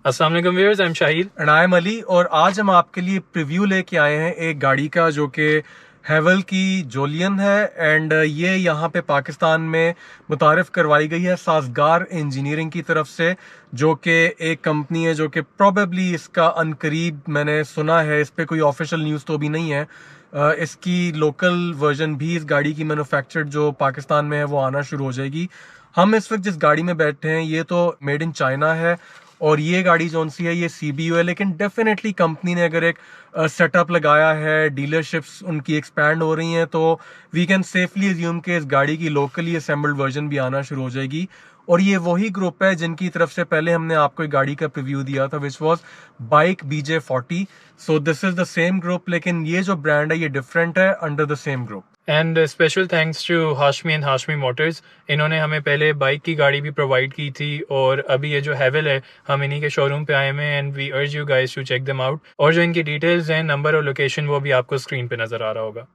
अस्सलाम वालेकुम viewers, I am Shahid and I am Ali. और आज हम आपके लिए प्रीव्यू लेके आए हैं एक गाड़ी का जो कि हेवल की जोलियन है। एंड ये यहाँ पे पाकिस्तान में मुतारिफ करवाई गई है साजगार इंजीनियरिंग की तरफ से, जो कि एक कंपनी है जो कि प्रोबेबली इसका अनकरीब मैंने सुना है, इस पर कोई ऑफिशियल न्यूज़ तो भी नहीं है, इसकी लोकल वर्जन भी इस गाड़ी की मैन्युफैक्चर्ड जो पाकिस्तान में है वो आना शुरू हो जाएगी। हम इस वक्त जिस गाड़ी में बैठे हैं ये तो मेड इन चाइना है और ये गाड़ी जोन सी है ये CBU है, लेकिन डेफिनेटली कंपनी ने अगर एक सेटअप लगाया है, डीलरशिप्स उनकी एक्सपैंड हो रही हैं, तो वी कैन सेफली अज्यूम कि इस गाड़ी की लोकली असेंबल्ड वर्जन भी आना शुरू हो जाएगी। और ये वही ग्रुप है जिनकी तरफ से पहले हमने आपको एक गाड़ी का प्रीव्यू दिया था which was bike BJ40। So this is the same group, लेकिन ये जो ब्रांड है ये डिफरेंट है under the same group. And special thanks to Hashmi and Hashmi motors. इन्होंने हमें पहले बाइक की गाड़ी भी प्रोवाइड की थी और अभी ये जो हेवल है हम इन्हीं के शोरूम पे आए हुए हैं and we urge you guys to check them out. और जो इनकी डिटेल्स हैं, नंबर और लोकेशन, वो भी आपको स्क्रीन पे नज़र आ रहा होगा।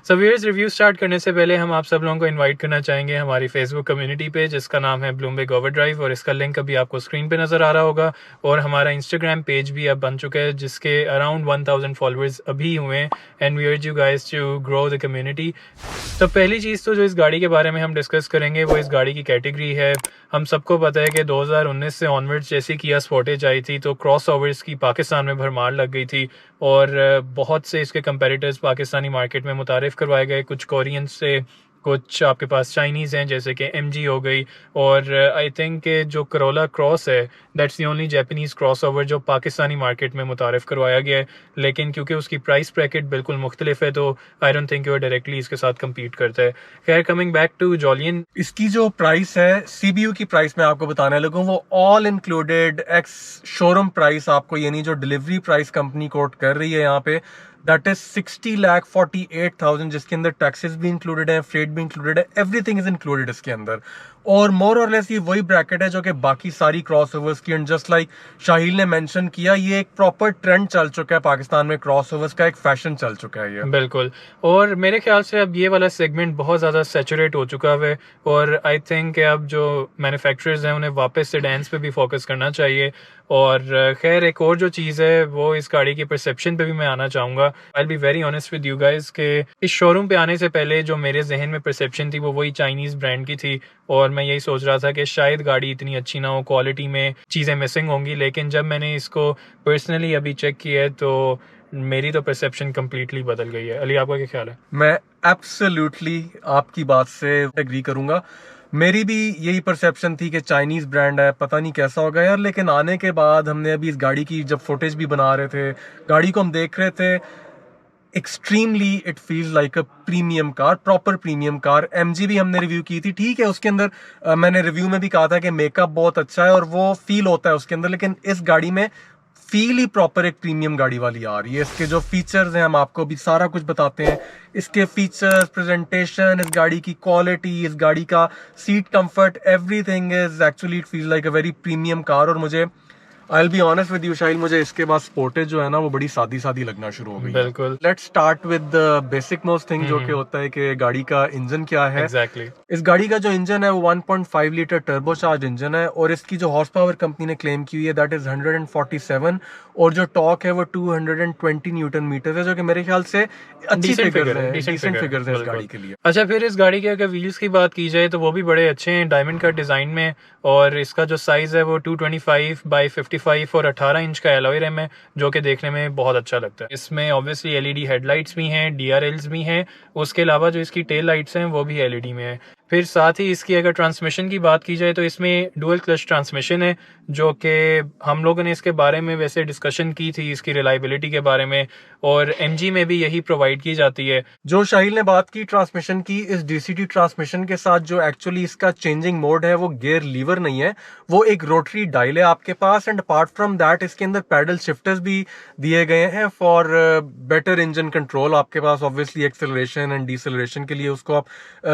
सो व्यूअर्स, रिव्यू स्टार्ट करने से पहले हम आप सब लोगों को इनवाइट करना चाहेंगे हमारी फेसबुक कम्युनिटी पे, जिसका नाम है ब्लूमबर्ग ओवरड्राइव, और इसका लिंक अभी आपको स्क्रीन पे नज़र आ रहा होगा। और हमारा इंस्टाग्राम पेज भी अब बन चुका है जिसके अराउंड 1000 फॉलोअर्स अभी हुए हैं and we urge you guys to grow the community. तो पहली चीज़ तो जो इस गाड़ी के बारे में हम डिस्कस करेंगे वो इस गाड़ी की कैटेगरी है। हम सबको पता है कि 2019 से ऑनवर्ड्स जैसी किया स्पोर्टेज आई थी तो क्रॉस ओवर्स की पाकिस्तान में भरमार लग गई थी और बहुत से इसके कंपेटिटर्स पाकिस्तानी मार्केट में मुतारिफ करवाए गए, कुछ कोरियन से, कुछ आपके पास चाइनीज़ हैं जैसे कि MG हो गई, और आई थिंक जो करोला क्रॉस है that's the only Japanese cross over जो पाकिस्तानी मार्केट में मुतारिफ करवाया गया है। लेकिन क्योंकि उसकी प्राइस ब्रैकेट बिल्कुल मुख्तलिफ है तो आई डोंट थिंक वो डायरेक्टली इसके साथ कम्पीट करता है। खैर, कमिंग बैक टू जोलियन, इसकी जो प्राइस है CBU की प्राइस मैं आपको बताने लगा हूँ, वो all included ex showroom price आपको, यानी जो डिलीवरी प्राइस कंपनी कोट कर रही है यहाँ पे, दैट इज 60,48,000, जिसके अंदर टैक्सेस भी इंक्लूडेड है, फ्रेट भी इंक्लूडेड है, एवरीथिंग इज इंक्लूडेड इसके अंदर। और मोर और लेस ये वही ब्रैकेट है जो कि बाकी सारी क्रॉसओवर्स की, एंड जस्ट लाइक शाहिल ने मेंशन किया, ये एक प्रॉपर ट्रेंड चल चुका है पाकिस्तान में, क्रॉसओवर्स का एक फैशन चल चुका है ये। बिल्कुल। और मेरे ख्याल से अब ये वाला सेगमेंट बहुत ज़्यादा सैचुरेट हो चुका है और आई थिंक अब जो मैन्युफैक्चरर्स हैं उन्हें वापस सेडान्स पे भी फोकस करना चाहिए। और खैर, एक और जो चीज़ है वो इस गाड़ी की परसेप्शन पे भी मैं आना चाहूँगा। I be very honest with you guys कि इस शोरूम पे आने से पहले जो मेरे जहन में परसेप्शन थी वो वही चाइनीज़ ब्रांड की थी और मैं यही सोच रहा था कि शायद गाड़ी इतनी अच्छी ना हो, क्वालिटी में चीज़ें मिसिंग होंगी। लेकिन जब मैंने इसको पर्सनली अभी चेक किया है तो मेरी तो परसेप्शन कम्प्लीटली बदल गई है। अली, आपका क्या ख्याल है? मैं एब्सोल्युटली आपकी बात से एग्री करूंगा। मेरी भी यही परसेप्शन थी कि चाइनीज ब्रांड है, पता नहीं कैसा होगा यार। लेकिन आने के बाद हमने अभी इस गाड़ी की जब फुटेज भी बना रहे थे, गाड़ी को हम देख रहे थे, extremely it feels like a premium car, proper premium car. MG भी हमने रिव्यू की थी, ठीक है, उसके अंदर मैंने रिव्यू में भी कहा था कि मेकअप बहुत अच्छा है और वो फील होता है उसके अंदर, लेकिन इस गाड़ी में फील ही प्रॉपर एक प्रीमियम गाड़ी वाली आ रही है। इसके जो फीचर्स हैं हम आपको भी सारा कुछ बताते हैं, इसके फीचर्स, प्रेजेंटेशन, इस गाड़ी की क्वालिटी, इस गाड़ी का seat comfort, everything is actually it feels like a very premium car. और मुझे I will be honest with you Shahil, मुझे इसके बाद स्पोर्टेज जो है ना वो बड़ी सादी सादी लगना शुरू हो गई है। बिल्कुल। Let's start with the basic most thing जो कि होता है कि गाड़ी का इंजन क्या है। एग्जैक्टली। इस गाड़ी का जो इंजन है वो 1.5 लीटर टर्बोचार्ज इंजन है और इसकी जो हॉर्स पावर कंपनी ने क्लेम की हुई है दैट इज 147 और जो टॉर्क है वो 220 न्यूटन मीटर है, जो कि मेरे ख्याल से अच्छी फिगर है, डिसेंट फिगर्स है इस गाड़ी के लिए। अच्छा, फिर इस गाड़ी के अगर व्हील्स की बात की जाए तो वो भी बड़े अच्छे हैं, डायमंड कट डिजाइन में, और इसका जो साइज है वो 225 बाई 55 और 18 इंच का एलॉय रिम है जो कि देखने में बहुत अच्छा लगता है। इसमें ऑब्वियसली LED हेडलाइट्स भी हैं, DRLs भी हैं, उसके अलावा जो इसकी टेल लाइट्स हैं वो भी LED में है। फिर साथ ही इसकी अगर ट्रांसमिशन की बात की जाए तो इसमें डुअल क्लच ट्रांसमिशन है, जो कि हम लोगों ने इसके बारे में वैसे डिस्कशन की थी इसकी रिलायबिलिटी के बारे में, और MG में भी यही प्रोवाइड की जाती है। जो शाहिल ने बात की ट्रांसमिशन की, इस DCT ट्रांसमिशन के साथ जो एक्चुअली इसका चेंजिंग मोड है वो गियर लीवर नहीं है, वो एक रोटरी डायल है आपके पास। एंड अपार्ट फ्रॉम दैट इसके अंदर पैडल शिफ्टर्स भी दिए गए हैं फॉर बेटर इंजन कंट्रोल। आपके पास ऑब्वियसली एक्सेलरेशन एंड डिसेलरेशन के लिए उसको आप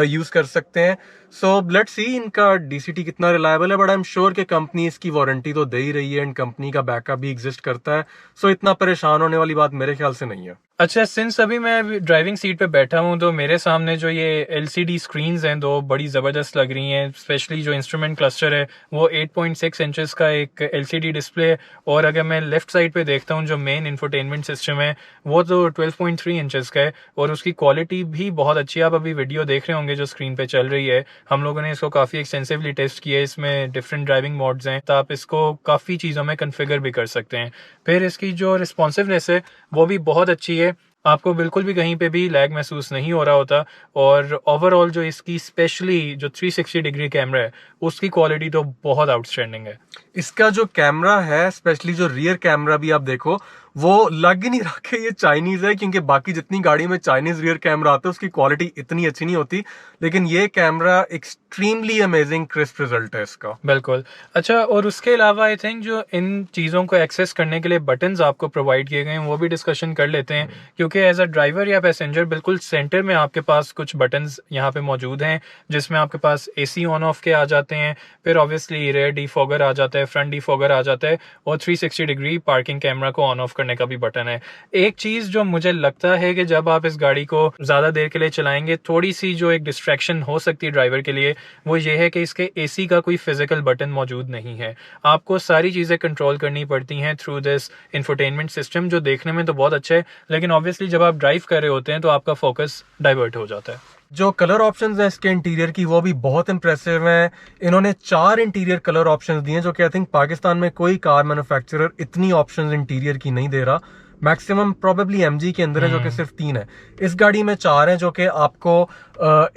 यूज कर सकते हैं। सो लेट्स सी इनका DCT कितना रिलायबल है, बट आई एम श्योर कि कंपनी इसकी वारंटी तो दे ही रही है एंड कंपनी का बैकअप भी एग्जिस्ट करता है, सो इतना परेशान होने वाली बात मेरे ख्याल से नहीं है। अच्छा, सिंस अभी मैं ड्राइविंग सीट पे बैठा हूँ तो मेरे सामने जो ये एलसीडी स्क्रीन्स हैं दो बड़ी ज़बरदस्त लग रही हैं। स्पेशली जो इंस्ट्रूमेंट क्लस्टर है वो 8.6 इंचेस का एक एलसीडी डिस्प्ले है, और अगर मैं लेफ्ट साइड पे देखता हूँ जो मेन इंफोटेनमेंट सिस्टम है वो तो 12.3 इंचेस का है, और उसकी क्वालिटी भी बहुत अच्छी है। आप अभी वीडियो देख रहे होंगे जो स्क्रीन पे चल रही है, हम लोगों ने इसको काफ़ी एक्सटेंसिवली टेस्ट किया है। इसमें डिफरेंट ड्राइविंग मोड्स हैं, तो आप इसको काफ़ी चीज़ों में कन्फिगर भी कर सकते हैं। फिर इसकी जो रिस्पॉन्सिवनेस है वो भी बहुत अच्छी है, आपको बिल्कुल भी कहीं पे भी लैग महसूस नहीं हो रहा होता। और ओवरऑल जो इसकी स्पेशली जो 360 डिग्री कैमरा है उसकी क्वालिटी तो बहुत आउटस्टैंडिंग है। इसका जो कैमरा है, स्पेशली जो रियर कैमरा भी आप देखो, वो लग ही नहीं रहा कि ये चाइनीज है, क्योंकि बाकी जितनी गाड़ी में चाइनीज रियर कैमरा आता है उसकी क्वालिटी इतनी अच्छी नहीं होती, लेकिन ये camera extremely amazing crisp result है इसका। बिल्कुल। अच्छा, और उसके अलावा आई थिंक जो इन चीज़ों को एक्सेस करने के लिए बटन्स आपको प्रोवाइड किए गए हैं वो भी डिस्कशन कर लेते हैं, क्योंकि एज अ ड्राइवर या पैसेंजर बिल्कुल सेंटर में आपके पास कुछ बटन्स यहाँ पे मौजूद हैं जिसमें आपके पास एसी ऑन ऑफ के आ जाते हैं, फिर ऑब्वियसली रेयर डिफॉगर आ जाता है, फ्रंट डिफॉगर आ जाता है, और 360 डिग्री पार्किंग कैमरा को ऑन ऑफ करने का भी बटन है। एक चीज़ जो मुझे लगता है कि जब आप इस गाड़ी को ज़्यादा देर के लिए चलाएंगे थोड़ी सी जो एक डिस्ट्रैक्शन हो सकती है ड्राइवर के लिए, वो ये है कि इसके एसी का कोई फिजिकल बटन मौजूद नहीं है। आपको सारी चीज़ें कंट्रोल करनी पड़ती हैं थ्रू दिस इंफोटेनमेंट सिस्टम, जो देखने में तो बहुत अच्छा है, लेकिन ऑब्वियसली जब आप ड्राइव कर रहे होते हैं तो आपका फोकस डाइवर्ट हो जाता है। जो कलर ऑप्शंस हैं इसके इंटीरियर की वो भी बहुत इंप्रेसिव हैं। इन्होंने 4 इंटीरियर कलर ऑप्शंस दिए, जो कि आई थिंक पाकिस्तान में कोई कार मैन्युफैक्चरर इतनी ऑप्शंस इंटीरियर की नहीं दे रहा। मैक्सिमम प्रोबेबली एमजी के अंदर है जो कि सिर्फ 3 है। इस गाड़ी में 4 हैं, जो कि आपको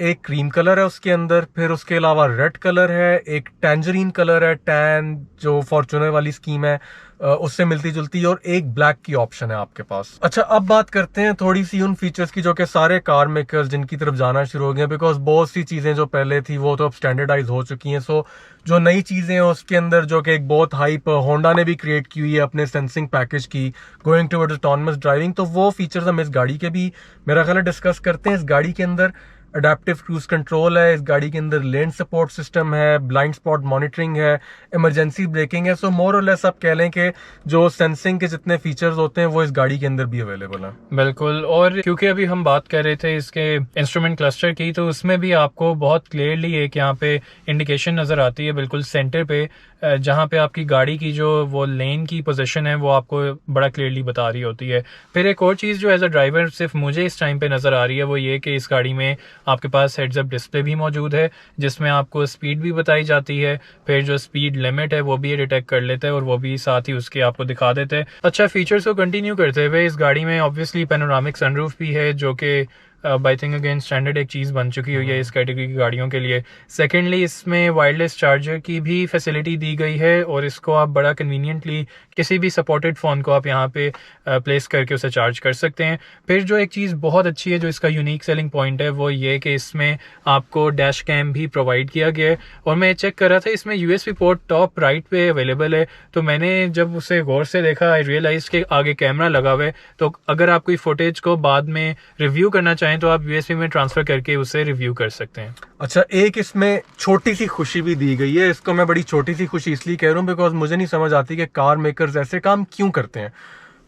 एक क्रीम कलर है उसके अंदर, फिर उसके अलावा रेड कलर है, एक टैंजरीन कलर है, टैन जो फॉर्च्यूनर वाली स्कीम है उससे मिलती जुलती, और एक ब्लैक की ऑप्शन है आपके पास। अच्छा, अब बात करते हैं थोड़ी सी उन फीचर्स की जो कि सारे कार मेकर्स जिनकी तरफ जाना शुरू हो गए, बिकॉज बहुत सी चीजें जो पहले थी वो तो अब स्टैंडर्डाइज हो चुकी हैं। सो जो नई चीजें हैं उसके अंदर जो कि एक बहुत हाइप होंडा ने भी क्रिएट की हुई है अपने सेंसिंग पैकेज की, गोइंग टुवर्ड्स ऑटोनमस ड्राइविंग, तो वो फीचर्स हम इस गाड़ी के भी मेरा ख्याल है डिस्कस करते हैं। इस गाड़ी के अंदर अडेप्टिव क्रूज कंट्रोल है, इस गाड़ी के अंदर लेन सपोर्ट सिस्टम है, ब्लाइंड स्पॉट मॉनिटरिंग है, इमरजेंसी ब्रेकिंग है। सो मोर और लेस आप कह लें कि जो सेंसिंग के जितने फीचर्स होते हैं वो इस गाड़ी के अंदर भी अवेलेबल है। बिल्कुल, और क्योंकि अभी हम बात कर रहे थे इसके इंस्ट्रूमेंट क्लस्टर की, तो उसमें भी आपको बहुत क्लियरली एक यहाँ पे इंडिकेशन नज़र आती है बिल्कुल सेंटर पे, जहाँ पे आपकी गाड़ी की जो वो लेन की पोजीशन है वो आपको बड़ा क्लियरली बता रही होती है। फिर एक और चीज़ जो एज अ ड्राइवर सिर्फ मुझे इस टाइम पे नज़र आ रही है वो ये कि इस गाड़ी में आपके पास हेड्स अप डिस्प्ले भी मौजूद है जिसमें आपको स्पीड भी बताई जाती है, फिर जो स्पीड लिमिट है वो भी डिटेक्ट कर लेता है और वो भी साथ ही उसके आपको दिखा देते हैं। अच्छा, फीचर्स को कंटिन्यू करते हुए इस गाड़ी में ऑब्वियसली पैनोरामिक सनरूफ भी है, जो कि आई थिंक अगेन स्टैंडर्ड एक चीज़ बन चुकी हुई है इस कैटेगरी की गाड़ियों के लिए। सेकेंडली, इसमें वायरलेस चार्जर की भी फैसिलिटी दी गई है और इसको आप बड़ा कन्वीनियंटली किसी भी सपोर्टेड फ़ोन को आप यहाँ पे प्लेस करके उसे चार्ज कर सकते हैं। फिर जो एक चीज़ बहुत अच्छी है जो इसका यूनिक सेलिंग पॉइंट है वो ये कि इसमें आपको डैश कैम भी प्रोवाइड किया गया है, और मैं चेक कर रहा था इसमें यूएसबी पोर्ट टॉप राइट पे अवेलेबल है, तो मैंने जब उसे गौर से देखा आई रियलाइज के आगे कैमरा लगा हुआ है, तो अगर आप कोई फुटेज को बाद में रिव्यू करना चाहें तो आप यूएसबी में ट्रांसफर करके उसे रिव्यू कर सकते हैं। अच्छा, एक इसमें छोटी सी खुशी भी दी गई है। इसको मैं बड़ी छोटी सी खुशी इसलिए कह रहा हूँ बिकॉज मुझे नहीं समझ आती कि कार मेकर्स ऐसे काम क्यों करते हैं।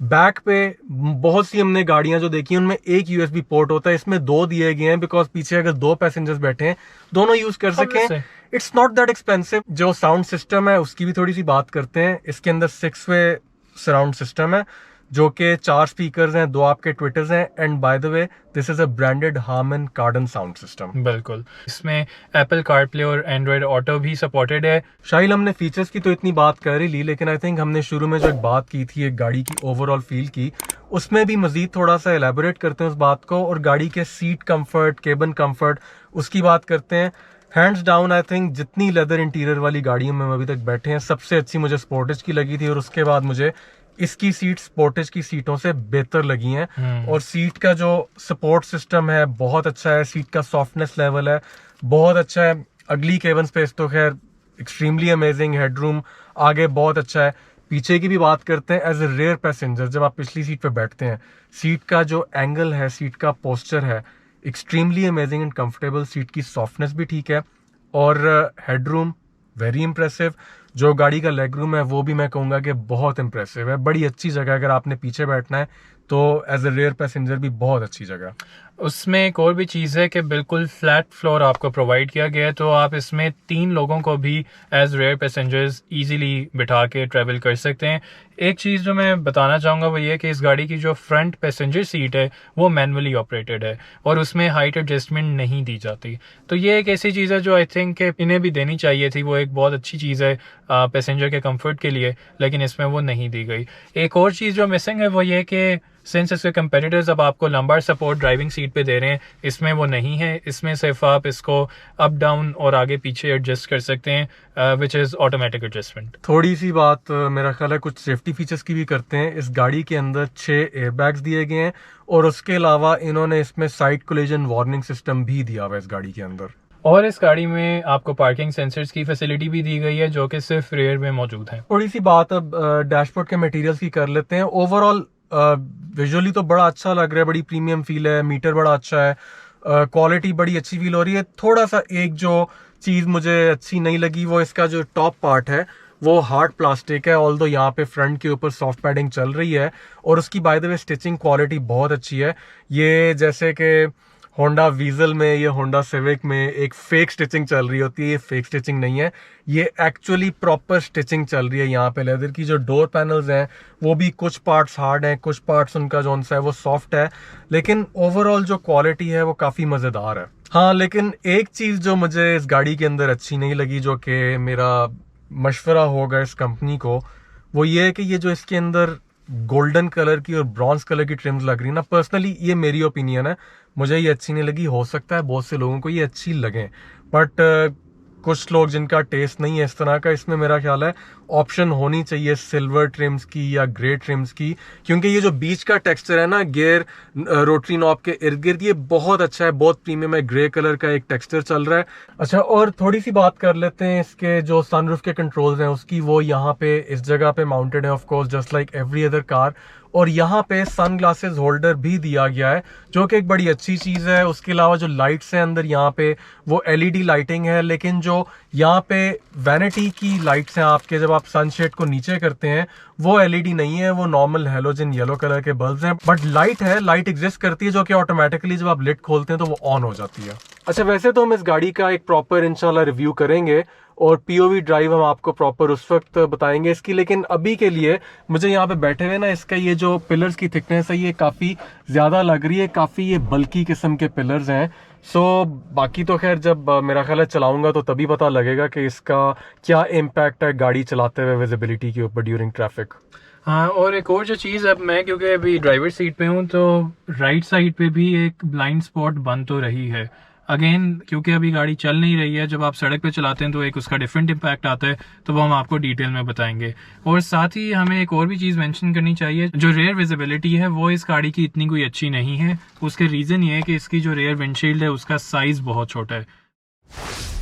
बैक पे बहुत सी हमने गाड़ियां जो देखी उनमें एक यूएसबी पोर्ट होता है, इसमें 2 दिए गए हैं बिकॉज पीछे अगर 2 पैसेंजर्स बैठे हैं दोनों यूज कर सकें। It's not that expensive. जो साउंड सिस्टम है उसकी भी थोड़ी सी बात करते हैं। इसके अंदर 6 वे सराउंड सिस्टम है जो कि 4 स्पीकर्स हैं, 2 आपके ट्विटर्स हैं, and by the way this is a branded Harman Kardon sound system. बिल्कुल, इसमें एप्पल कारप्ले और एंड्रॉयड ऑटो भी सपोर्टेड है। शाहिल, हमने फीचर्स की तो इतनी बात कर ही ली, लेकिन आई थिंक हमने शुरू में जो एक बात की थी एक गाड़ी की ओवरऑल फील की, उसमें भी मजीद थोड़ा सा एलैबोरेट करते हैं उस बात को, और गाड़ी के सीट कंफर्ट, केबिन कंफर्ट, उसकी बात करते हैं। हैंड्स डाउन आई थिंक जितनी लेदर इंटीरियर वाली गाड़ियों में हम अभी तक बैठे हैं सबसे अच्छी मुझे स्पोर्टेज की लगी थी, और उसके बाद मुझे इसकी सीट स्पोर्टेज की सीटों से बेहतर लगी हैं। और सीट का जो सपोर्ट सिस्टम है बहुत अच्छा है, सीट का सॉफ्टनेस लेवल है बहुत अच्छा है। अगली केबिन स्पेस तो खैर एक्सट्रीमली अमेजिंग, हेडरूम आगे बहुत अच्छा है। पीछे की भी बात करते हैं। एज ए रेयर पैसेंजर जब आप पिछली सीट पे बैठते हैं, सीट का जो एंगल है, सीट का पोस्चर है extremely amazing and comfortable. Seat की सॉफ्टनेस भी ठीक है और हेडरूम वेरी इंप्रेसिव। जो गाड़ी का लेग रूम है वो भी मैं कहूँगा कि बहुत इंप्रेसिव है। बड़ी अच्छी जगह, अगर आपने पीछे बैठना है तो एज ए रेयर पैसेंजर भी बहुत अच्छी जगह। उसमें एक और भी चीज़ है कि बिल्कुल फ्लैट फ्लोर आपको प्रोवाइड किया गया है, तो आप इसमें 3 लोगों को भी एज रेयर पैसेंजर्स इजीली बिठा के ट्रैवल कर सकते हैं। एक चीज़ जो मैं बताना चाहूँगा वो ये कि इस गाड़ी की जो फ्रंट पैसेंजर सीट है वो मैनुअली ऑपरेटेड है और उसमें हाइट एडजस्टमेंट नहीं दी जाती। तो ये एक ऐसी चीज़ है जो आई थिंक कि इन्हें भी देनी चाहिए थी, वो एक बहुत अच्छी चीज़ है पैसेंजर के कंफर्ट के लिए, लेकिन इसमें वो नहीं दी गई। एक और चीज़ जो मिसिंग है वो ये कि सिंस इसके कंपेटिटर्स अब आपको लंबार सपोर्ट ड्राइविंग सीट पे दे रहे हैं, इसमें वो नहीं है। इसमें सिर्फ आप इसको अप डाउन और आगे पीछे एडजस्ट कर सकते हैं, विच इज़ ऑटोमेटिक एडजस्टमेंट। थोड़ी सी बात मेरा ख्याल है कुछ सेफ्टी फीचर्स की भी करते हैं। इस गाड़ी के अंदर 6 एयरबैग्स दिए गए हैं और उसके अलावा इन्होंने इसमें साइड कोलिजन वार्निंग सिस्टम भी दिया हुआ है इस गाड़ी के अंदर। और इस गाड़ी में आपको पार्किंग सेंसर्स की फैसिलिटी भी दी गई है जो कि सिर्फ रेयर में मौजूद है। थोड़ी सी बात अब डैशबोर्ड के मटेरियल्स की कर लेते हैं। ओवरऑल विजुअली तो बड़ा अच्छा लग रहा है, बड़ी प्रीमियम फील है, मीटर बड़ा अच्छा है, क्वालिटी बड़ी अच्छी फील हो रही है। थोड़ा सा एक जो चीज़ मुझे अच्छी नहीं लगी वो इसका जो टॉप पार्ट है वो हार्ड प्लास्टिक है, ऑल्दो यहाँ पे फ्रंट के ऊपर सॉफ्ट पैडिंग चल रही है और उसकी bye the way stitching quality बहुत अच्छी है। ये जैसे कि होंडा वीजल में या होंडा सिविक में एक फेक स्टिचिंग चल रही होती है, ये फेक स्टिचिंग नहीं है, ये एक्चुअली प्रॉपर स्टिचिंग चल रही है। यहाँ पे लेदर की जो डोर पैनल्स हैं वो भी कुछ पार्ट्स हार्ड हैं, कुछ पार्ट्स उनका जो है वो सॉफ्ट है, लेकिन ओवरऑल जो क्वालिटी है वो काफ़ी मज़ेदार है। हाँ, लेकिन एक चीज़ जो मुझे इस गाड़ी के अंदर अच्छी नहीं लगी, जो कि मेरा मशवरा होगा इस कंपनी को, वो ये है कि ये जो इसके अंदर गोल्डन कलर की और ब्रॉन्ज कलर की ट्रिम्स लग रही है ना, पर्सनली ये मेरी ओपिनियन है, मुझे ये अच्छी नहीं लगी। हो सकता है बहुत से लोगों को ये अच्छी लगे, बट कुछ लोग जिनका टेस्ट नहीं है इस तरह का, इसमें मेरा ख्याल है ऑप्शन होनी चाहिए सिल्वर ट्रिम्स की या ग्रे ट्रिम्स की, क्योंकि ये जो बीच का टेक्सचर है ना गियर रोटरी नॉब के इर्द गिर्द, ये बहुत अच्छा है, बहुत प्रीमियम है, ग्रे कलर का एक टेक्सचर चल रहा है। अच्छा, और थोड़ी सी बात कर लेते हैं इसके जो सनरूफ के कंट्रोल्स हैं उसकी, वो यहाँ पे इस जगह पे माउंटेड है of course just like every other car, और यहाँ पे सन ग्लासेस होल्डर भी दिया गया है जो कि एक बड़ी अच्छी चीज़ है। उसके अलावा जो लाइट्स हैं अंदर यहाँ पे वो एलईडी लाइटिंग है, लेकिन जो यहाँ पे वैनिटी की लाइट्स हैं आपके जब आप सनशेड को नीचे करते हैं वो एलईडी नहीं है, वो नॉर्मल हेलोजन येलो कलर के बल्ब्स हैं, बट लाइट है, लाइट एग्जिस्ट करती है जो कि ऑटोमेटिकली जब आप लिट खोलते हैं तो वो ऑन हो जाती है। अच्छा, वैसे तो हम इस गाड़ी का एक प्रॉपर इंशाल्लाह रिव्यू करेंगे और पीओवी ड्राइव हम आपको प्रॉपर उस वक्त बताएंगे इसकी, लेकिन अभी के लिए मुझे यहाँ पे बैठे हुए ना इसका ये जो पिलर्स की थिकनेस है ये काफ़ी ज़्यादा लग रही है, काफ़ी ये बल्की किस्म के पिलर्स हैं। सो बाकी तो खैर जब मेरा ख्याल है चलाऊंगा तो तभी पता लगेगा कि इसका क्या इम्पैक्ट है गाड़ी चलाते हुए विजिबिलिटी के ऊपर ड्यूरिंग ट्रैफिक। हाँ, और एक और जो चीज़, अब मैं क्योंकि अभी ड्राइवर सीट पे हूँ तो राइट साइड पे भी एक ब्लाइंड स्पॉट बन तो रही है। अगेन क्योंकि अभी गाड़ी चल नहीं रही है, जब आप सड़क पे चलाते हैं तो एक उसका डिफरेंट इम्पैक्ट आता है, तो वो हम आपको डिटेल में बताएंगे। और साथ ही हमें एक और भी चीज़ मेंशन करनी चाहिए, जो रेयर विजिबिलिटी है वो इस गाड़ी की इतनी कोई अच्छी नहीं है। उसके रीज़न ये है कि इसकी जो रेयर विंडशील्ड है उसका साइज़ बहुत छोटा है।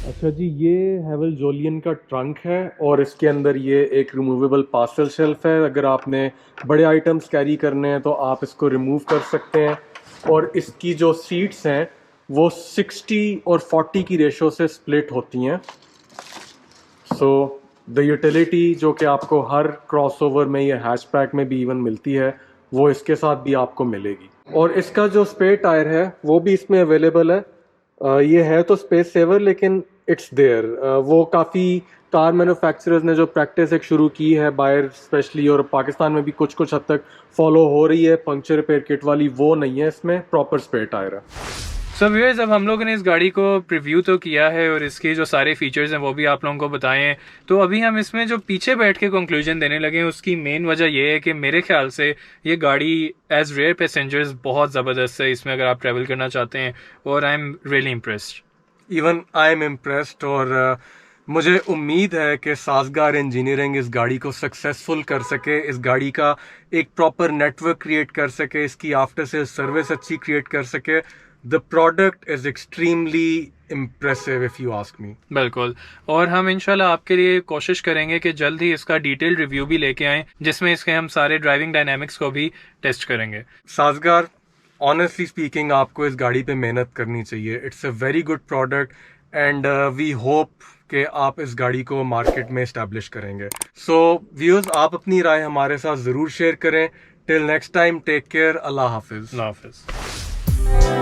अच्छा जी, ये हैवल जोलियन का ट्रंक है और इसके अंदर ये एक रिमूवेबल पार्सल शेल्फ है। अगर आपने बड़े आइटम्स कैरी करने हैं तो आप इसको रिमूव कर सकते हैं। और इसकी जो सीट्स हैं वो 60 और 40 की रेशो से स्प्लिट होती हैं। सो द यूटिलिटी जो कि आपको हर क्रॉसओवर में या हैचबैक में भी इवन मिलती है वो इसके साथ भी आपको मिलेगी। और इसका जो स्पेयर टायर है वो भी इसमें अवेलेबल है। ये है तो स्पेस सेवर, लेकिन इट्स देयर। वो काफ़ी कार मैन्युफैक्चरर्स ने जो प्रैक्टिस एक शुरू की है बाहर स्पेशली, और पाकिस्तान में भी कुछ कुछ हद तक फॉलो हो रही है पंक्चर रिपेयर किट वाली, वो नहीं है, इसमें प्रॉपर स्पेयर टायर है। सो व्यूअर्स, अब हम लोगों ने इस गाड़ी को प्रीव्यू तो किया है और इसके जो सारे फीचर्स हैं वो भी आप लोगों को बताए हैं। तो अभी हम इसमें जो पीछे बैठ के कंक्लूजन देने लगे हैं उसकी मेन वजह ये है कि मेरे ख्याल से ये गाड़ी एज रेयर पैसेंजर्स बहुत ज़बरदस्त है इसमें अगर आप ट्रैवल करना चाहते हैं, और I am really impressed. Even I am impressed, और मुझे उम्मीद है कि साजगार इंजीनियरिंग इस गाड़ी को सक्सेसफुल कर सके, इस गाड़ी का एक प्रॉपर नेटवर्क क्रिएट कर सके, इसकी आफ्टर सेल सर्विस अच्छी क्रिएट कर सके। The product is extremely impressive if you ask me. बिल्कुल, और हम इंशाल्लाह आपके लिए कोशिश करेंगे कि जल्द ही इसका डिटेल रिव्यू भी लेके आएं जिसमें इसके हम सारे ड्राइविंग डायनामिक्स को भी टेस्ट करेंगे। साजगार, ऑनेस्टली स्पीकिंग आपको इस गाड़ी पे मेहनत करनी चाहिए। It's a very good product and we hope कि आप इस गाड़ी को मार्केट में इस्टेब्लिश करेंगे। सो व्यूअर्स, आप अपनी राय हमारे साथ ज़रूर शेयर करें। Till next time, take care, अल्लाह हाफिज। अल्लाह हाफिज़।